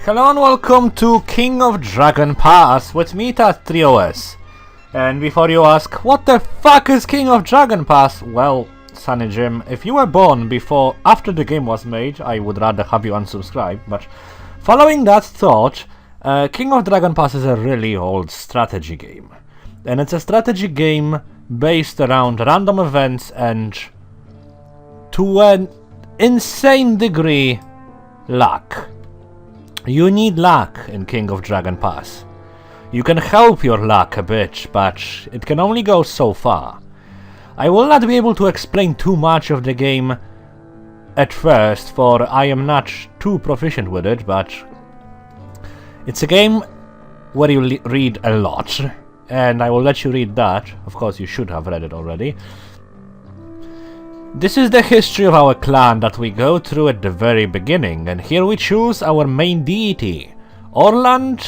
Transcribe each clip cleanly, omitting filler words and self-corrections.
Hello and welcome to King of Dragon Pass with me, Tat3OS. And before you ask, what the fuck is King of Dragon Pass? Well, Sunny Jim, if you were born after the game was made, I would rather have you unsubscribe, but following that thought, King of Dragon Pass is a really old strategy game. And it's a strategy game based around random events and, to an insane degree, luck. You need luck in King of Dragon Pass. You can help your luck a bit, but it can only go so far. I will not be able to explain too much of the game at first, for I am not too proficient with it, but it's a game where you read a lot, and I will let you read that. Of course, you should have read it already. This is the history of our clan that we go through at the very beginning, and here we choose our main deity, Orland,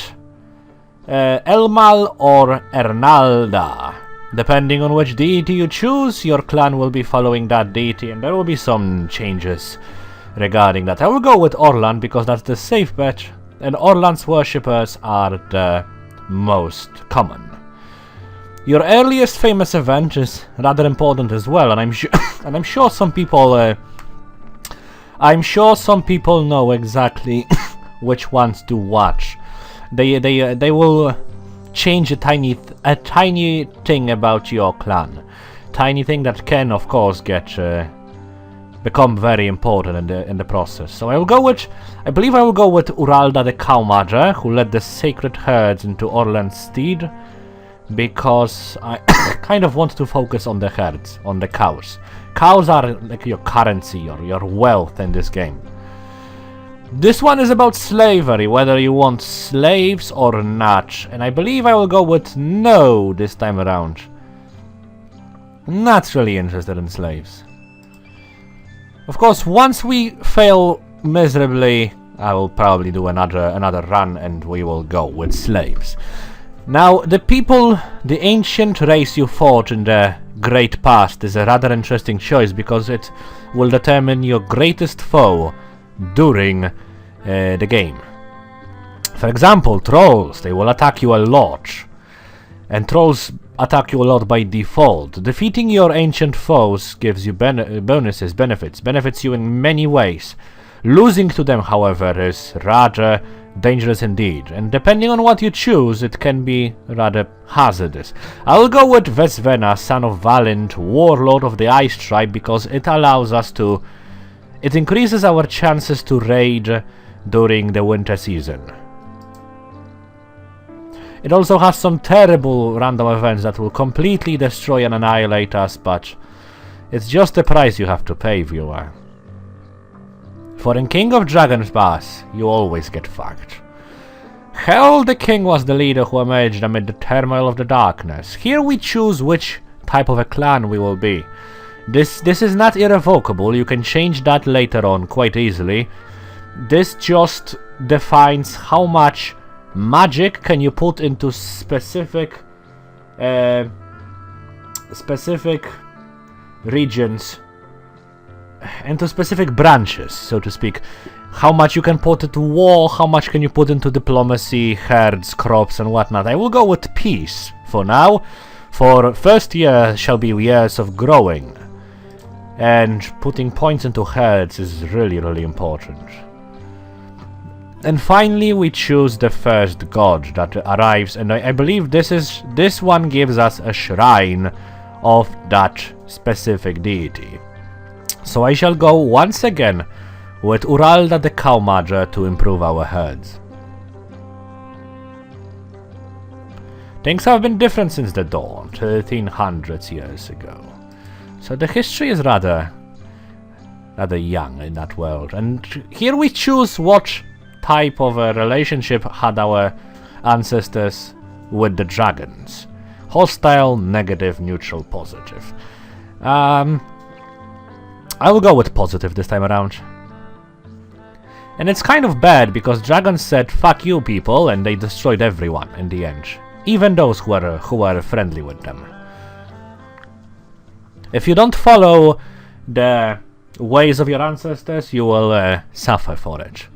Elmal or Ernalda. Depending on which deity you choose, your clan will be following that deity, and there will be some changes regarding that. I will go with Orland because that's the safe bet, and Orland's worshippers are the most common. Your earliest famous event is rather important as well, and I'm sure some people know exactly which ones to watch. They will change a tiny thing about your clan, tiny thing that can, of course, become very important in the process. So I believe I will go with Uralda the Cowmager, who led the sacred herds into Orland's stead, because I kind of want to focus on the herds, on the cows. Cows are like your currency or your wealth in this game. This one is about slavery, whether you want slaves or not, and I believe I will go with no this time around. Not really interested in slaves. Of course, once we fail miserably, I will probably do another run and we will go with slaves. Now, the ancient race you fought in the great past is a rather interesting choice because it will determine your greatest foe during the game. For example, trolls, they will attack you a lot, and trolls attack you a lot by default. Defeating your ancient foes gives you benefits you in many ways. Losing to them, however, is rather dangerous indeed, and depending on what you choose, it can be rather hazardous. I will go with Vesvena, son of Valiant, warlord of the Ice Tribe, because it increases our chances to raid during the winter season. It also has some terrible random events that will completely destroy and annihilate us, but it's just the price you have to pay, viewer. For in King of Dragon Pass, you always get fucked. Hell, the king was the leader who emerged amid the turmoil of the darkness. Here we choose which type of a clan we will be. This is not irrevocable, you can change that later on quite easily. This just defines how much magic can you put into specific regions, into specific branches, so to speak. How much you can put into war, how much can you put into diplomacy, herds, crops and whatnot. I will go with peace for now, for first year shall be years of growing, and putting points into herds is really, really important. And finally we choose the first god that arrives, and I believe this one gives us a shrine of that specific deity. So I shall go once again with Uralda the Cowmager to improve our herds. Things have been different since the dawn, 1300 years ago. So the history is rather young in that world. And here we choose what type of a relationship had our ancestors with the dragons. Hostile, negative, neutral, positive. I will go with positive this time around. And it's kind of bad because dragons said fuck you people, and they destroyed everyone in the end. Even those who were friendly with them. If you don't follow the ways of your ancestors, you will suffer for it.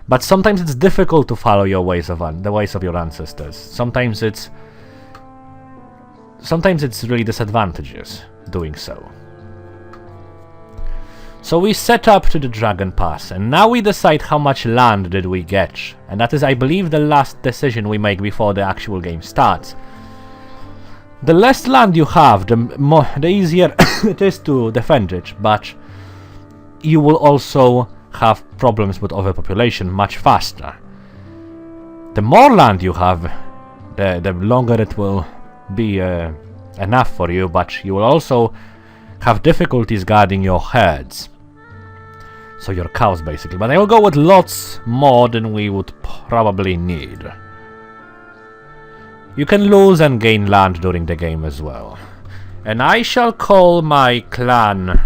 But sometimes it's difficult to follow your ways of the ways of your ancestors. Sometimes it's really disadvantageous doing so. So we set up to the Dragon Pass, and now we decide how much land did we get. And that is, I believe, the last decision we make before the actual game starts. The less land you have, the easier it is to defend it, but you will also have problems with overpopulation much faster. The more land you have, the longer it will be enough for you, but you will also have difficulties guarding your herds. So your cows, basically. But I will go with lots more than we would probably need. You can lose and gain land during the game as well. And I shall call my clan...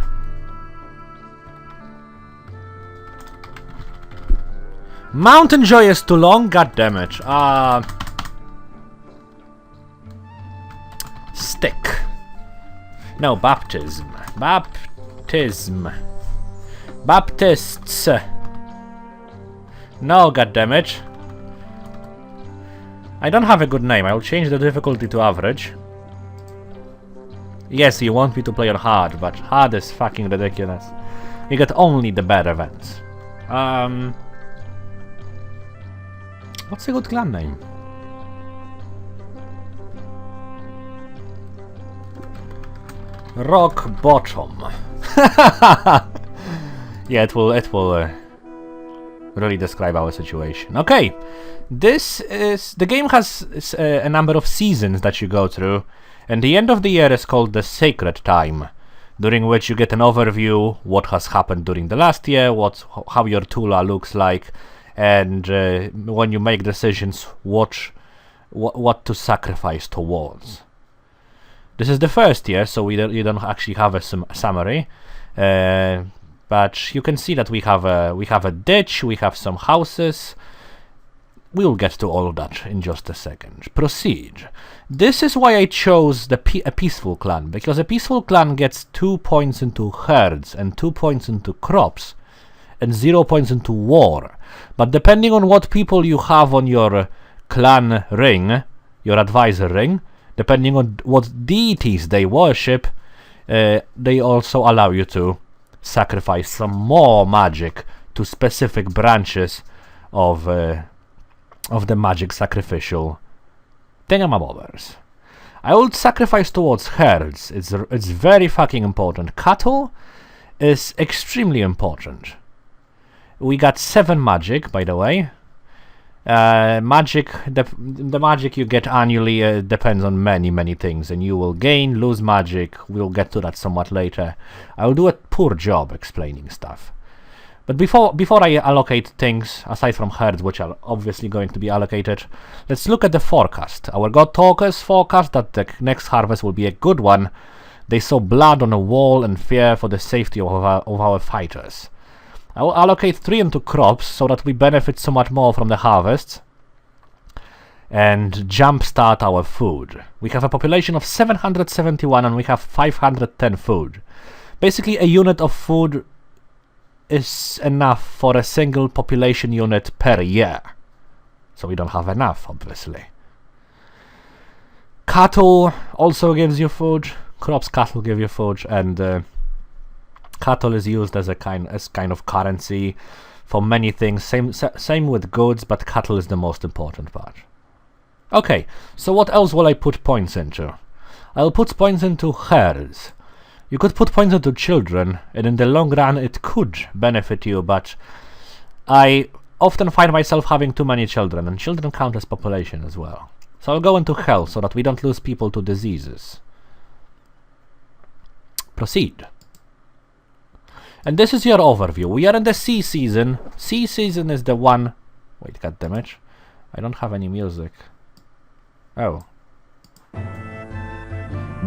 Mountain Joy is too long? God damn it. Stick. No, baptism. Baptism. Baptists. No, goddammit. I don't have a good name. I will change the difficulty to average. Yes, you want me to play on hard, but hard is fucking ridiculous. You get only the bad events. What's a good clan name? Rockbottom. Yeah, it will really describe our situation. Okay, the game has a number of seasons that you go through, and the end of the year is called the Sacred Time, during which you get an overview what has happened during the last year, how your Tula looks like, and when you make decisions, what to sacrifice towards. This is the first year, so you don't actually have a summary. But you can see that we have a ditch, we have some houses. We'll get to all of that in just a second. Proceed. This is why I chose a peaceful clan, because a peaceful clan gets 2 points into herds and 2 points into crops and 0 points into war. But depending on what people you have on your clan ring, your advisor ring, depending on what deities they worship, they also allow you to sacrifice some more magic to specific branches of the magic sacrificial thingamabobbers. I would sacrifice towards herds. It's very fucking important. Cattle is extremely important. We got 7 magic, by the way. Magic, the magic you get annually depends on many things, and you will gain, lose magic. We'll get to that somewhat later. I'll do a poor job explaining stuff. But before I allocate things, aside from herds, which are obviously going to be allocated, let's look at the forecast. Our God Talkers forecast that the next harvest will be a good one. They saw blood on the wall and fear for the safety of our fighters. I will allocate 3 into crops so that we benefit somewhat more from the harvests and jumpstart our food. We have a population of 771 and we have 510 food. Basically, a unit of food is enough for a single population unit per year. So we don't have enough, obviously. Cattle also gives you food. Crops, cattle give you food, and cattle is used as kind of currency for many things. Same with goods, but cattle is the most important part. Okay, so what else will I put points into? I'll put points into herds. You could put points into children, and in the long run it could benefit you, but I often find myself having too many children, and children count as population as well. So I'll go into health so that we don't lose people to diseases. Proceed. And this is your overview. We are in the sea season. Sea season is the one... Wait, goddammit. I don't have any music. Oh.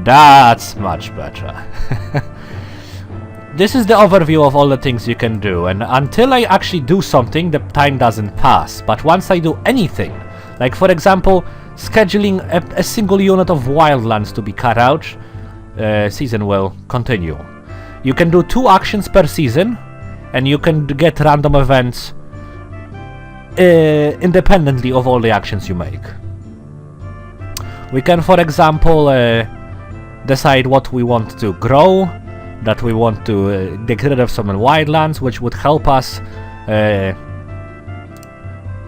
That's much better. This is the overview of all the things you can do. And until I actually do something, the time doesn't pass. But once I do anything, like for example, scheduling a single unit of wildlands to be cut out, season will continue. You can do 2 actions per season, and you can get random events independently of all the actions you make. We can, for example, decide what we want to grow, that we want to get rid of some wildlands, which would help us,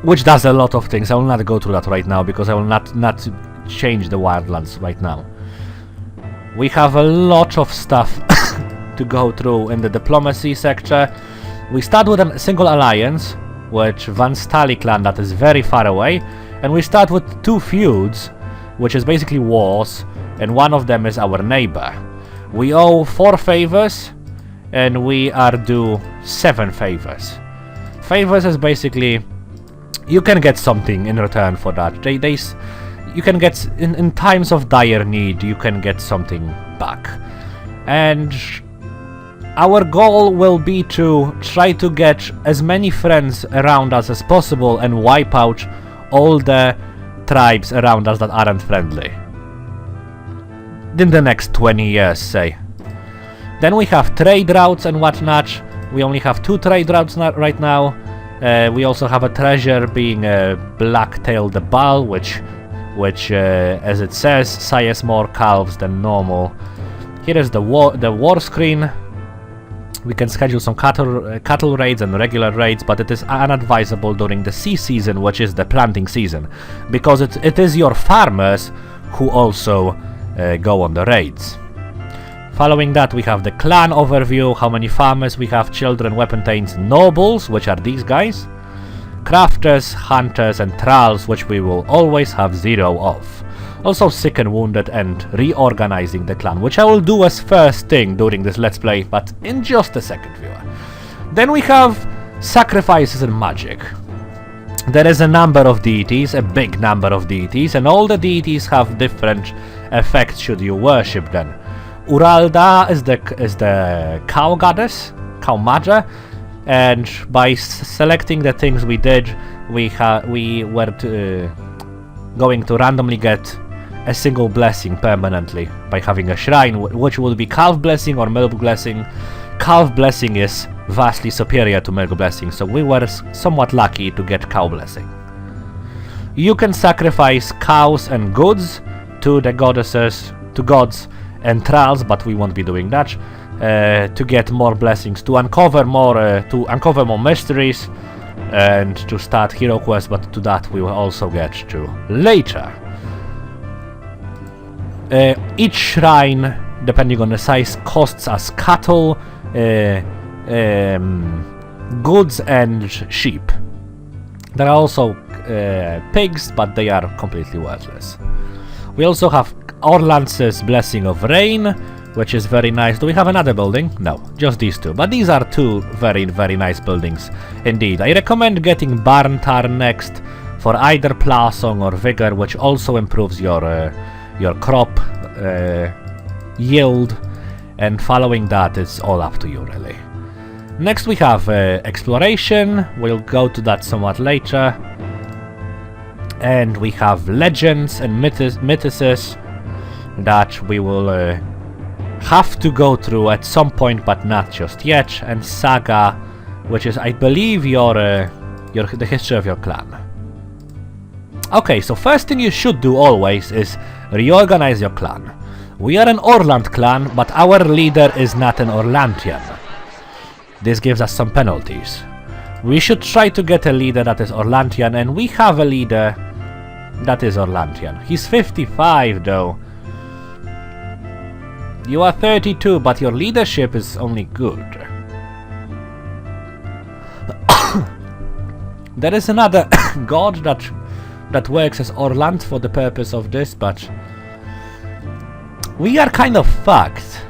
which does a lot of things. I will not go through that right now, because I will not change the wildlands right now. We have a lot of stuff to go through in the diplomacy sector. We start with a single alliance, which Van Stali clan, that is very far away, and we start with 2 feuds, which is basically wars, and one of them is our neighbor. We owe 4 favors, and we are due 7 favors. Favors is basically, you can get something in return for that. You can get, in times of dire need, you can get something back. And our goal will be to try to get as many friends around us as possible and wipe out all the tribes around us that aren't friendly. In the next 20 years, say. Then we have trade routes and whatnot. We only have 2 trade routes right now. We also have a treasure being Black-tailed the Bull, which as it says, sires more calves than normal. Here is the war screen. We can schedule some cattle raids and regular raids, but it is unadvisable during the sea season, which is the planting season, because it is your farmers who also go on the raids. Following that, we have the clan overview, how many farmers we have, children, weapon-tains, nobles, which are these guys, crafters, hunters, and thralls, which we will always have 0 of. Also sick and wounded, and reorganizing the clan, which I will do as first thing during this let's play, but in just a second, viewer. Then we have sacrifices and magic. There is a number of deities, a big number of deities, and all the deities have different effects should you worship them. Uralda is the cow goddess, cow magi, and by selecting the things we did, we were going to randomly get a single blessing permanently by having a shrine, which will be calf blessing or milk blessing. Calf blessing is vastly superior to milk blessing, so we were somewhat lucky to get cow blessing. You can sacrifice cows and goods to the goddesses, to gods and thralls, but we won't be doing that, to get more blessings, to uncover more mysteries, and to start hero quests, but to that we will also get to later. Each shrine, depending on the size, costs us cattle, goods and sheep. There are also pigs, but they are completely worthless. We also have Orlance's Blessing of Rain, which is very nice. Do we have another building? No, just these 2. But these are 2 very, very nice buildings indeed. I recommend getting Barntar next for either Plow Song or Vigor, which also improves your crop yield. And following that, it's all up to you, really. Next we have Exploration. We'll go to that somewhat later. And we have Legends and Mythices that we will have to go through at some point, but not just yet. And Saga, which is, I believe, the history of your clan. Okay, so first thing you should do always is reorganize your clan. We are an Orland clan, but our leader is not an Orlantian. This gives us some penalties. We should try to get a leader that is Orlantian, and we have a leader that is Orlantian. He's 55 though. You are 32, but your leadership is only good. There is another god that works as Orland for the purpose of this, but we are kind of fucked.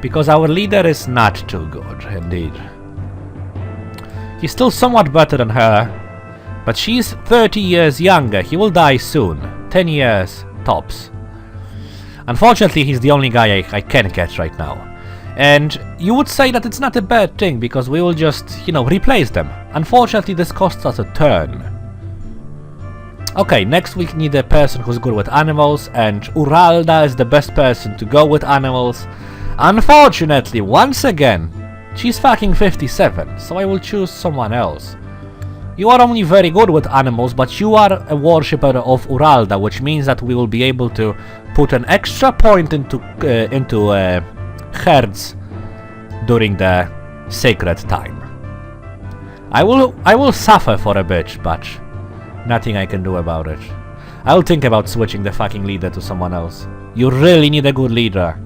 Because our leader is not too good, indeed. He's still somewhat better than her, but she's 30 years younger. He will die soon. 10 years, tops. Unfortunately, he's the only guy I can get right now. And you would say that it's not a bad thing, because we will just, replace them. Unfortunately, this costs us a turn. Okay, next we need a person who's good with animals, and Uralda is the best person to go with animals. Unfortunately, once again, She's fucking 57, so I will choose someone else. You are only very good with animals, but you are a worshipper of Uralda, which means that we will be able to put an extra point into herds during the sacred time. I will suffer for a bit, but nothing I can do about it. I'll think about switching the fucking leader to someone else. You really need a good leader.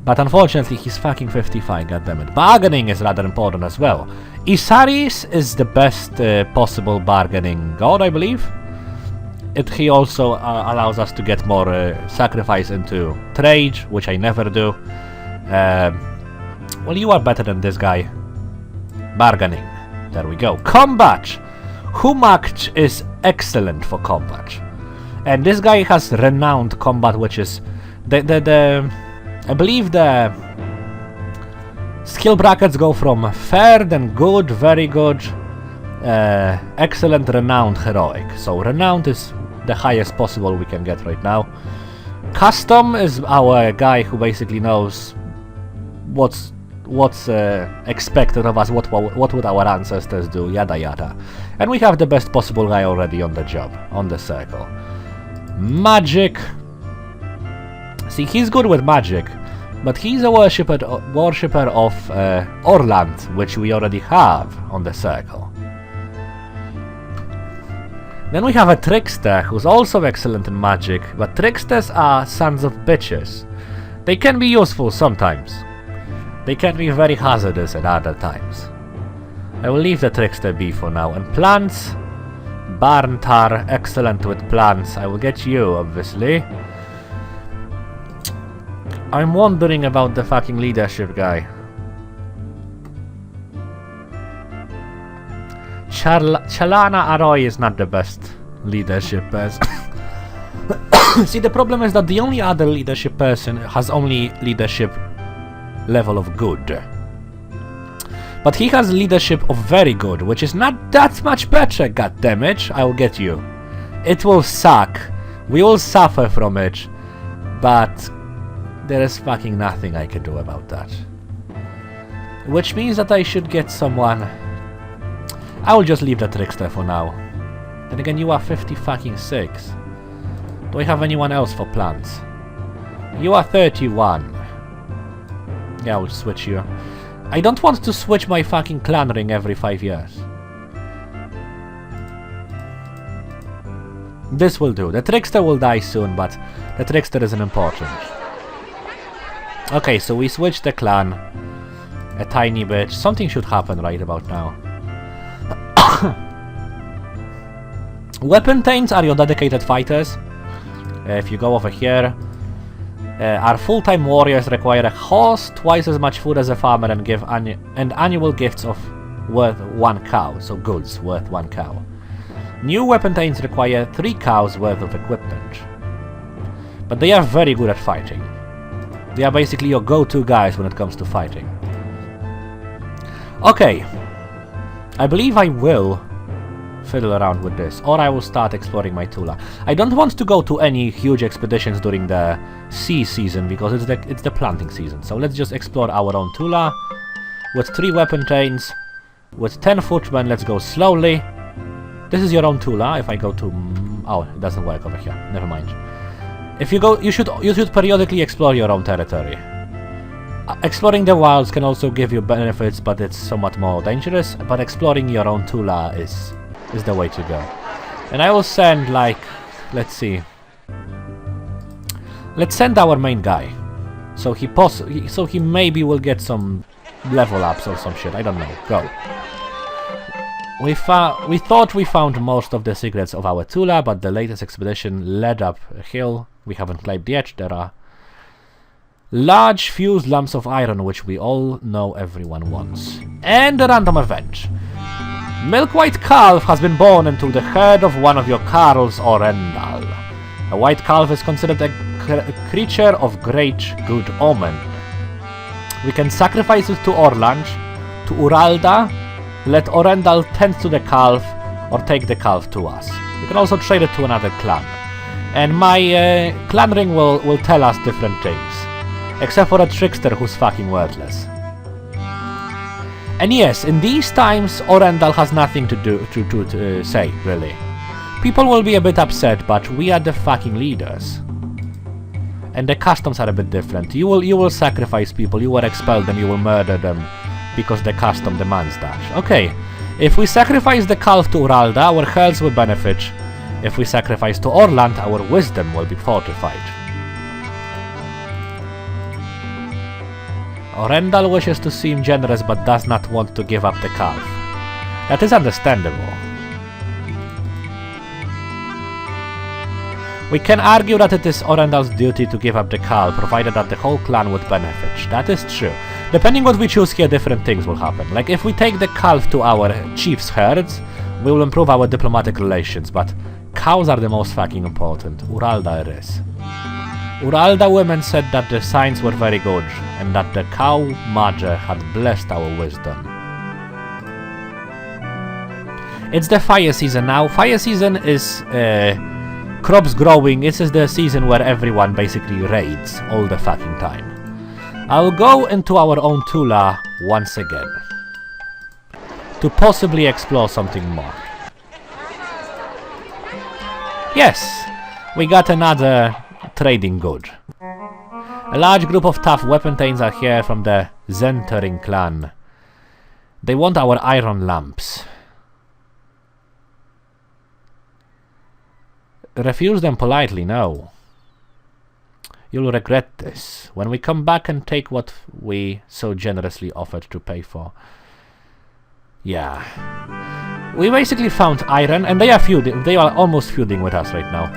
But unfortunately, he's fucking 55, goddammit. Bargaining is rather important as well. Isaris is the best possible bargaining god, I believe. He also allows us to get more sacrifice into trade, which I never do. Well, you are better than this guy. Bargaining. There we go. Combat! Humakch is excellent for combat. And this guy has renowned combat, which is I believe the skill brackets go from fair, then good, very good, excellent, renowned, heroic. So renowned is the highest possible we can get right now. Custom is our guy who basically knows what's expected of us, what would our ancestors do, yada yada. And we have the best possible guy already on the job, on the circle. Magic. See, he's good with magic, but he's a worshipper of Orland, which we already have on the circle. Then we have a trickster, who's also excellent in magic, but tricksters are sons of bitches. They can be useful sometimes. They can be very hazardous at other times. I will leave the trickster be for now. And plants, Barntar, excellent with plants. I will get you, obviously. I'm wondering about the fucking leadership guy. Chalana Aroy is not the best leadership person. See, the problem is that the only other leadership person has only leadership level of good. But he has leadership of very good, which is not that much better, goddammit. I will get you. It will suck. We will suffer from it. But there is fucking nothing I can do about that. Which means that I should get someone. I will just leave the trickster for now. Then again, you are 50 fucking 6. Do I have anyone else for plants? You are 31. Yeah, I will switch you. I don't want to switch my fucking clan ring every 5 years. This will do. The trickster will die soon, but the trickster isn't important. Okay, so we switched the clan a tiny bit. Something should happen right about now. Weapon taints are your dedicated fighters. If you go over here, our full-time warriors require a horse, twice as much food as a farmer, and give annual gifts of worth 1 cow, so goods worth 1 cow. New weapon taints require 3 cows worth of equipment. But they are very good at fighting. They are basically your go-to guys when it comes to fighting. Okay. I believe I will fiddle around with this, or I will start exploring my Tula. I don't want to go to any huge expeditions during the sea season, because it's the planting season. So let's just explore our own Tula. With 3 weapon taints, with 10 footmen, let's go slowly. This is your own Tula. If I go to... oh, it doesn't work over here. Never mind. If you go, you should periodically explore your own territory. Exploring the wilds can also give you benefits, but it's somewhat more dangerous. But exploring your own Tula is the way to go. And I will send, like, let's see. Let's send our main guy. So he maybe will get some level ups or some shit. I don't know. Go. We thought we found most of the secrets of our Tula, but the latest expedition led up a hill we haven't climbed yet. There are large fused lumps of iron, which we all know everyone wants. And a random event. Milk-white calf has been born into the herd of one of your Carls or Rendal. A white calf is considered a creature of great good omen. We can sacrifice it to Orlange, to Uralda, let Orendal tend to the calf, or take the calf to us. We can also trade it to another clan. And my clan ring will tell us different things. Except for a trickster who's fucking worthless. And yes, in these times, Orendal has nothing to say, really. People will be a bit upset, but we are the fucking leaders. And the customs are a bit different. You will sacrifice people, you will expel them, you will murder them, because the custom demands that. Okay, if we sacrifice the calf to Uralda, our herds will benefit. If we sacrifice to Orland, our wisdom will be fortified. Orendal wishes to seem generous but does not want to give up the calf. That is understandable. We can argue that it is Orendal's duty to give up the calf, provided that the whole clan would benefit. That is true. Depending what we choose here, different things will happen. Like, if we take the calf to our chief's herds, we will improve our diplomatic relations, but cows are the most fucking important. Uralda it is. Uralda women said that the signs were very good, and that the cow mother had blessed our wisdom. It's the fire season now. Fire season is crops growing. This is the season where everyone basically raids all the fucking time. I'll go into our own Tula once again to possibly explore something more. Yes, we got another trading good. A large group of tough weapontains are here from the Zentering clan. They want our iron lamps. Refuse them politely, no. You'll regret this when we come back and take what we so generously offered to pay for. Yeah. We basically found iron, and they are feuding. They are almost feuding with us right now.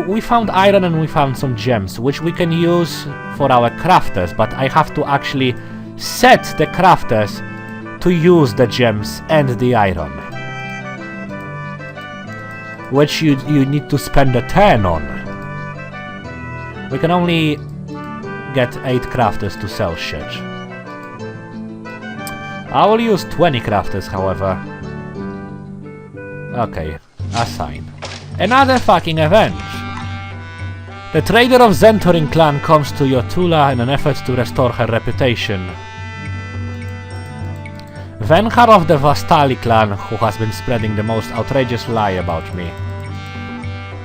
We found iron and we found some gems, which we can use for our crafters, but I have to actually set the crafters to use the gems and the iron, which you need to spend a turn on. We can only get 8 crafters to sell shit. I will use 20 crafters, however. Okay, assign. Another fucking event! The trader of Zentering clan comes to your Tula in an effort to restore her reputation. Venhar of the Vastali clan, who has been spreading the most outrageous lie about me.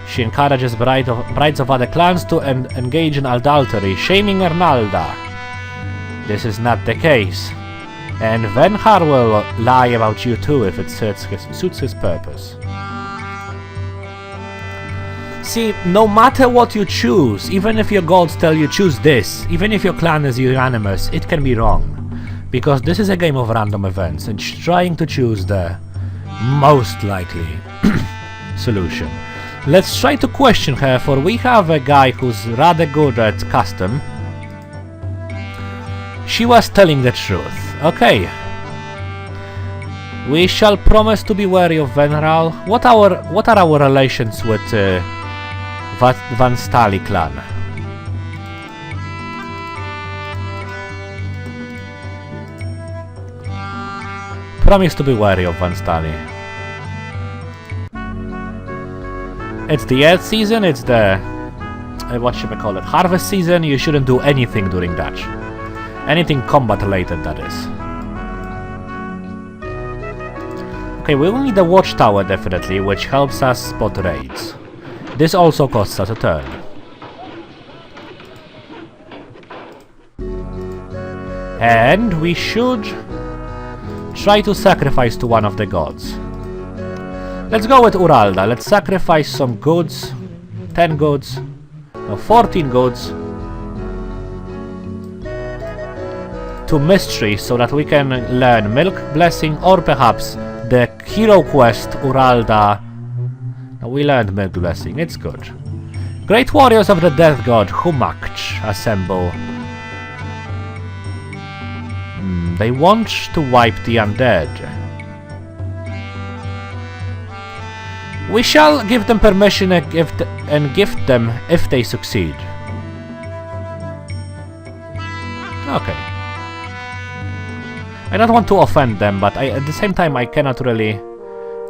She encourages brides of other clans to engage in adultery, shaming Ernalda. This is not the case, and Venhar will lie about you too if it suits his purpose. See, no matter what you choose, even if your gods tell you choose this, even if your clan is unanimous, it can be wrong. Because this is a game of random events, and trying to choose the most likely solution. Let's try to question her, for we have a guy who's rather good at custom. She was telling the truth. Okay. We shall promise to be wary of Veneral. What are our relations with Van Stali clan? Promise to be wary of Van Stali. It's the Earth season, it's the... what should I call it? Harvest season. You shouldn't do anything during that. Anything combat related, that is. Okay, we will need a watchtower definitely, which helps us spot raids. This also costs us a turn. And we should try to sacrifice to one of the gods. Let's go with Uralda. Let's sacrifice some goods. 10 goods. No, 14 goods. To Mystery, so that we can learn Milk Blessing, or perhaps the hero quest Uralda. No, we learned Milk Blessing, it's good. Great warriors of the death god Humakch assemble. They want to wipe the undead. We shall give them permission and gift them if they succeed. Okay. I don't want to offend them, but at the same time I cannot really...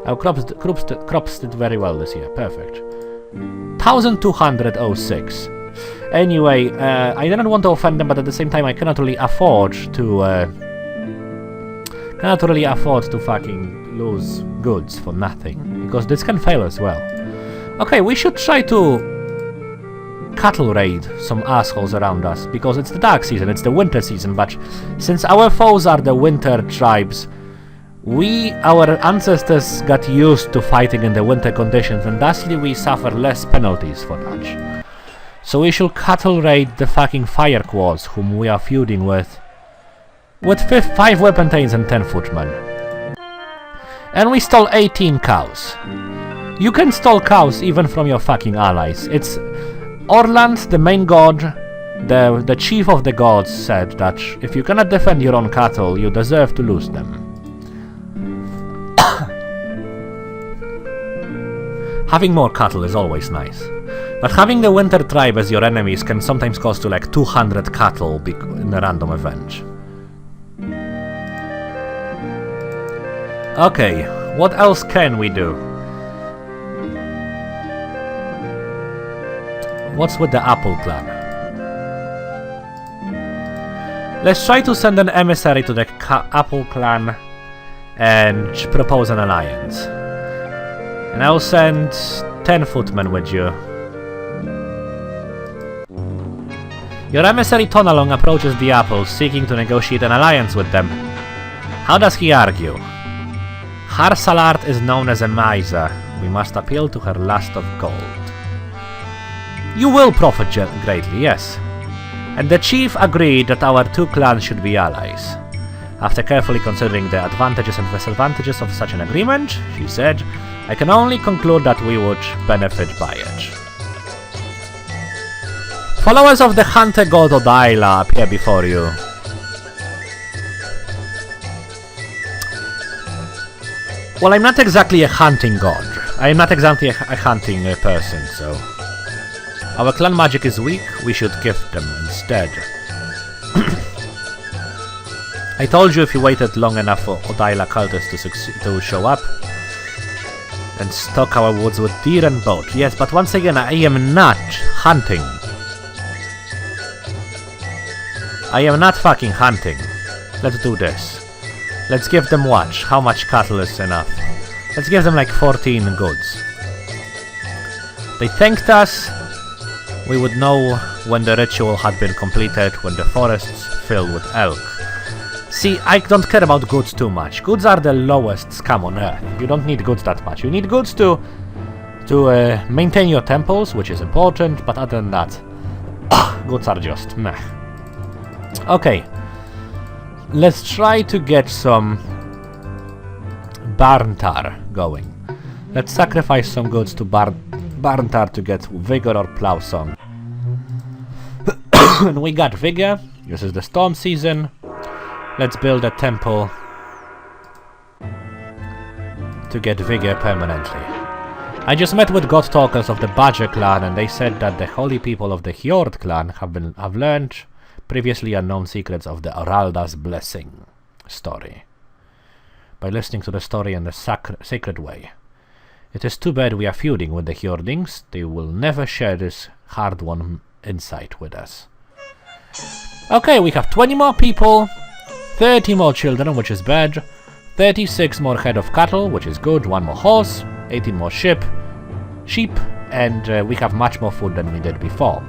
Our crops did very well this year, perfect. 1206. Anyway, I didn't want to offend them, but at the same time I cannot really afford to Cannot really afford to fucking lose goods for nothing, because this can fail as well. Okay, we should try to cattle raid some assholes around us, because it's the dark season, it's the winter season, but since our foes are the winter tribes, our ancestors got used to fighting in the winter conditions, and thusly we suffer less penalties for that. So we should cattle raid the fucking fire quads, whom we are feuding with 5 weapon tains and 10 footmen. And we stole 18 cows. You can steal cows even from your fucking allies. It's Orland, the main god, the chief of the gods, said that if you cannot defend your own cattle, you deserve to lose them. Having more cattle is always nice, but having the winter tribe as your enemies can sometimes cost you like 200 cattle in a random event. Okay, what else can we do? What's with the Apple clan? Let's try to send an emissary to the Apple clan and propose an alliance. And I'll send 10 footmen with you. Your emissary Tonalong approaches the Apples, seeking to negotiate an alliance with them. How does he argue? Har Salart is known as a miser. We must appeal to her lust of gold. You will profit greatly, yes. And the chief agreed that our two clans should be allies. After carefully considering the advantages and disadvantages of such an agreement, she said, I can only conclude that we would benefit by it. Followers of the hunter god Odaila appear before you. Well, I'm not exactly a hunting god. I am not exactly a hunting person, so... Our clan magic is weak, we should gift them instead. I told you if you waited long enough for Odaila cultists to show up and stock our woods with deer and boat. Yes, but once again, I am not hunting. I am not fucking hunting. Let's do this. Let's give them watch. How much cattle is enough? Let's give them like 14 goods. They thanked us. We would know when the ritual had been completed, when the forests filled with elk. See, I don't care about goods too much. Goods are the lowest scam on earth. You don't need goods that much. You need goods to maintain your temples, which is important, but other than that, goods are just meh. Okay, let's try to get some Barntar going. Let's sacrifice some goods to Barntar to get Vigor or Plow Song. And we got Vigor. This is the storm season. Let's build a temple to get Vigor permanently. I just met with god talkers of the Badger clan, and they said that the holy people of the Hjord clan have learned previously unknown secrets of the Aralda's blessing story. By listening to the story in the sacred way. It is too bad we are feuding with the Hjordings. They will never share this hard-won insight with us. Okay, we have 20 more people, 30 more children, which is bad, 36 more head of cattle, which is good, 1 more horse, 18 more sheep, and we have much more food than we did before.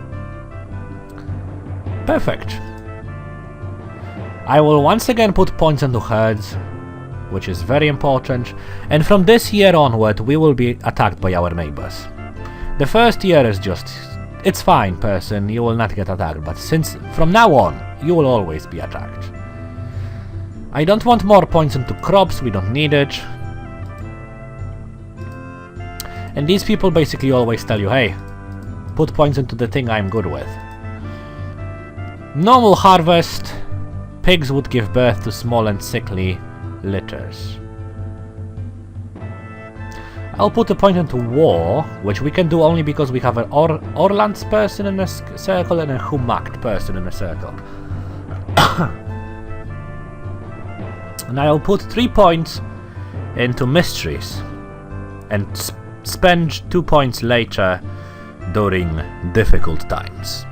Perfect. I will once again put points into herds, which is very important, and from this year onward we will be attacked by our neighbors. The first year is just... it's fine, person, you will not get attacked, but since from now on, you will always be attacked. I don't want more points into crops, we don't need it. And these people basically always tell you, hey, put points into the thing I'm good with. Normal harvest, pigs would give birth to small and sickly litters. I'll put a point into war, which we can do only because we have an Orlands person in a circle and a Humakt person in a circle. And I'll put 3 points into mysteries and spend 2 points later during difficult times.